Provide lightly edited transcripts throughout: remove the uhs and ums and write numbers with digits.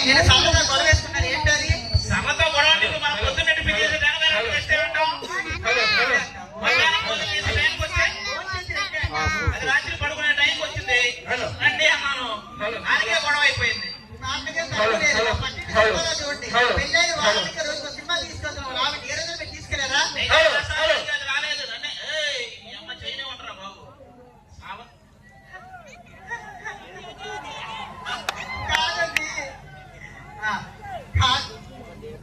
నేను సరదా గొడవ వేసుకున్నాను. ఏంటి అది? సరదా గొడవ నీకు మనం పొద్దున్న టిఫిన్ చేసి దాని చేస్తే ఉంటాం. మధ్యాహ్నం భోజనం చేసే టైంకి వస్తే అది రాత్రి పడుకునే టైంకి వచ్చింది రండి అన్నాను. అలాగే గొడవ అయిపోయింది. చూడండి పెళ్ళైన వాళ్ళకి రోజు సినిమా తీసుకెళ్తున్నాం. ఆమె ఏ రోజు మీరు తీసుకెళ్లారా? రాలేదు నన్ను ఈ అమ్మ చేయనే ఉంటారా బాబు. కాదండి,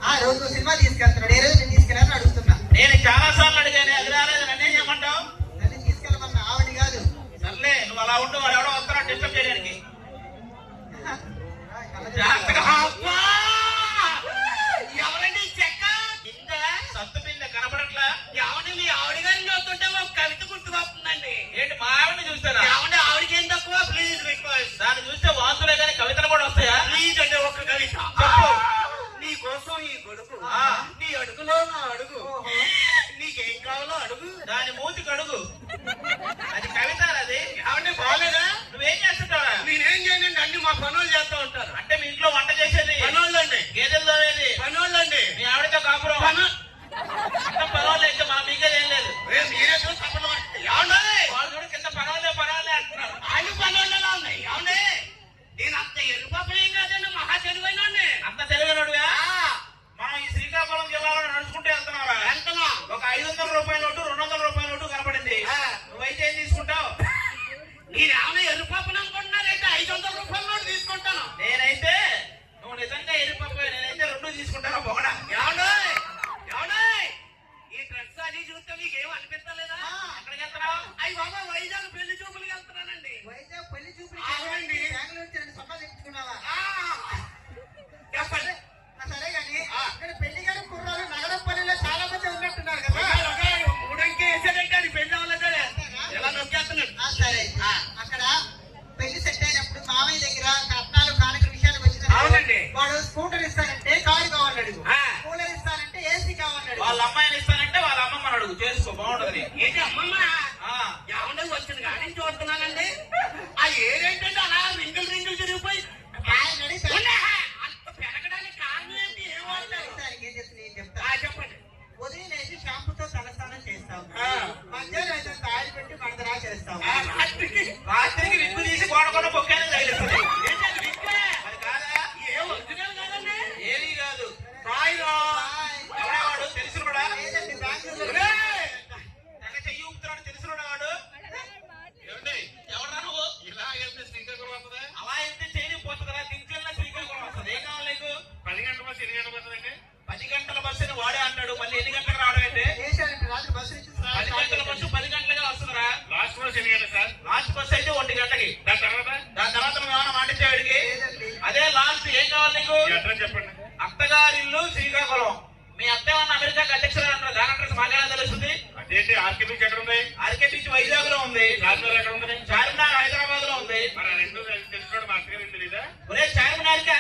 ఆ రోజు సినిమా తీసుకెళ్తున్నాడు. ఏ రోజు నేను తీసుకెళ్ళాలని అడుగుతున్నా. నేను చాలా సార్లు అడిగాను, అది రాలేదు. నన్ను ఏం చేయమంటావు? నన్ను తీసుకెళ్ళమన్నా ఆవిడ కాదు. సర్లే నువ్వు అలా ఉంటూ వాడు ఎవడో వస్తున్నాడు డిస్టర్బ్ చేయడానికి. ఎవరండి చెక్క సత్తు పిండి కనపడట్లా? ఎవరి మీ ఆవిడ గారిని చూస్తుంటే ఒక కవిత గుర్తుకొస్తుందండి. ఏంటి మా ఆవిడని చూస్తారా? ఏమంటే ఆవిడకి ఏం తక్కువ? Please request. దాన్ని చూస్తే వాంతులే కానీ కవితలు కూడా వస్తాయా? ప్లీజ్ అంటే ఒక కవిత చెప్పు. నీ కోసం ఈ గొడుగు, ఆ. నీ అడుగులో నా అడుగు, నీకేం కావాలో అడుగు, దాని మూతికి అడుగు. అది కవిత అది. ఏమంటే బాగాలేదా? నువ్వేం చేస్తుంటావా? నేనేం చేయనండి, అన్ని మా పనులు చేస్తూ ఉంటారు. అంటే మీ ఇంట్లో వంట చేసేది, పనోళ్ళండి, గేదెలు తోవేది, పనోళ్ళండి. మీ ఆవిడతో కాపురం అంత పర్వాలేదు. ఇంకా మా మీకేది ఏం లేదు. మీరే చూసి తప్పదు. ఏమండే వాళ్ళు కూడా కింద పర్వాలే అంటున్నారు. అన్ని పనులు ఉన్నాయి. ఏమండే నేను అంత ఎరుపాపలేం కాదండి, మహా తెలివైనండి. అంత తెలివైనడుగా మనం ఈ శ్రీకాకుళం జిల్లాలో నడుచుకుంటూ వెళ్తున్నావా? వెళ్తున్నా. ఒక 500 రూపాయల నోటు 200 రూపాయల నోటు కనపడింది. నువ్వైతే ఏం తీసుకుంటావు? మీరేమైనా ఎరుపాపని అనుకుంటున్నారైతే 500 రూపాయల నోటు తీసుకుంటాను. నేనైతే నువ్వు నిజంగా ఎరుపప్పు, నేనైతే 2 తీసుకుంటాను. ఒకడా ఏమండే ఈ డ్రెస్ అది చూస్తే మీకు ఏం అనిపించలేదా? ఎక్కడికి వెళ్తున్నావు? అయ్యి బాబా వైజాగ్ పెళ్లి చూపులకి వెళ్తున్నానండి. వైజాగ్ పెళ్లి చూపులు అవునండి. బెంగళూరు నుంచి 2 సొక్కలు తెచ్చుకున్నావా? చెప్పండి. సరే గాని ఇక్కడ పెళ్లి గారి కుర్రాలు నగరం పల్లెలో చాలా మంది ఉన్నట్టున్నారు కదా. మూడంకే వేసాడంటే అది పెళ్లి అవ్వలేదు, ఎలా నొక్కేస్తున్నాడు. సరే, అక్కడ పెళ్లి సెట్ అయినప్పుడు మామయ్య దగ్గర కట్నాలు కానుక విషయానికి వచ్చిన అవునండి. వాడు స్కూటర్ ఇస్తానంటే కారు కావాలన్నాడు, ఆ. కూలర్ ఇస్తానంటే ఏసీ కావాలన్నాడు. వాళ్ళ అమ్మాయిని ఇస్తానంటే వాళ్ళ అమ్మమ్మని అడుగు, చేసుకో బాగుంటది. ఏంటి అమ్మమ్మ ఏమంటే వచ్చింది కానీ చూస్తున్నానండి. ఆ ఏరేంటంటే అలా రింగులు రింగులు తిరిగిపోయి ఆయన అడిగితే అంత పెరగడానికి కారణం ఏంటి? ఏం వాడతారు? ఏం చేస్తుంది నేను చెప్తా. చెప్పండి. ఉదయం లేచి షాంపూతో తలస్నానం చేస్తాం, మధ్యాహ్నం అయితే తాళి పెట్టి మడతరా చేస్తాం, రాత్రికి విప్పు తీసి గోడ కూడా బొక్కానే తగిలిస్తుంది. ఏంటి అది విప్పే? అది కాదా? ఏ ఒరిజినల్ కాదండి, ఏమీ కాదు. రాయిరా. ఎవడేవాడు? తెలిసినోడా? లేదండి బెంగళూరు. తెగ చెయ్యి ఊపుతున్నాడు. తెలిసినోడా వాడు? ఏమండి ఎవడా నువ్వు? ఇలా వెళ్తే శ్రీకాకుళం వస్తుందా? అలా అయితే చేయని పోతుందా? దించెల్లా శ్రీకాకుళం వస్తుంది. ఏం కావాలి నీకు? 10 గంటల బస్సు 8 గంటల వస్తుందండి. 10 గంటల బస్సుని వాడే అంటాడు. మళ్ళీ ఎన్ని గంటలకు రావడం అయితే? చేశారంటే రాత్రి బస్సు నుంచి 10 గంటల బస్సు 10 గంటలుగా వస్తుందిరా. లాస్ట్ బస్సు 8 గంటలు సార్. లాస్ట్ బస్సు అయితే 1 గంటకి. దాని తర్వాత నువ్వు ఏమైనా మాటించేవాడికి? లేదండి. అదే లాస్ట్. ఏం కావాలి నీకు? అడ్రస్ చెప్పండి. అత్తగారిల్లు శ్రీకాకుళం. మీ అత్త ఏమన్నా అమెరికాకి అధ్యక్షుడు అంటారు. దాని అడ్రస్ మాకేలా తెలుస్తుంది? అదేంటి ఆర్కే బీచ్ ఎక్కడ ఉంది? ఆర్కే బీచ్ వైజాగ్ లో ఉంది. చార్మినార్ ఎక్కడ ఉంది? చార్మినార్ హైదరాబాద్ లో ఉంది. మరి ఆ రెండు తెలుసుకోవడం మా అత్తగారికి తెలీదా? ఒరే చార్మినార్ కి